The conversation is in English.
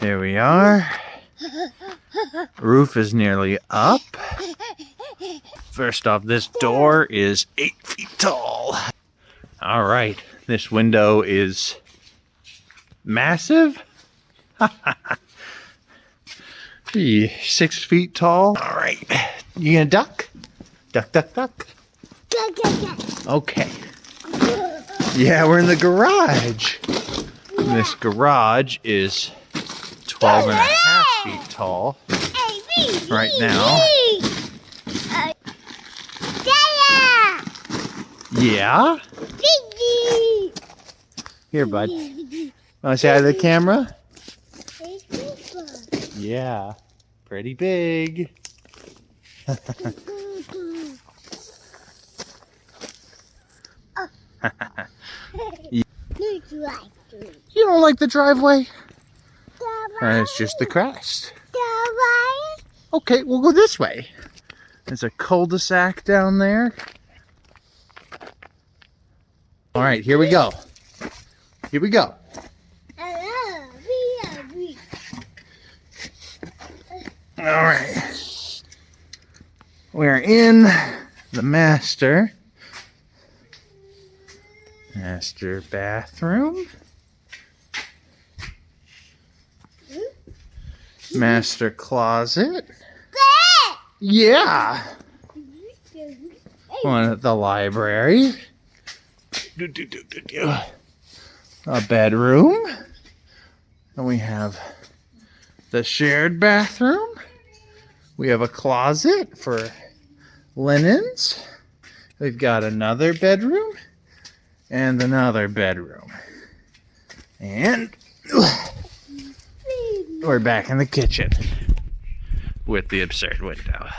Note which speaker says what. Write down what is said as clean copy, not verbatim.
Speaker 1: Here we are. Roof is nearly up. First off, this door is 8 feet tall. All right, this window is massive. 6 feet tall. All right, you gonna duck? Duck, duck, duck. Okay. Yeah, we're in the garage. This garage is 12 and a half feet tall right now. Yeah? Here, bud. Want to say hi to the camera? Yeah. Pretty big. You don't like the driveway? It's just the crest. Okay, we'll go this way. There's a cul-de-sac down there. All right, here we go. Here we go. All right. We're in the master bathroom. Master closet. Yeah. One at the library. A bedroom. And we have the shared bathroom. We have a closet for linens. We've got another bedroom and another bedroom. And we're back in the kitchen with the absurd window.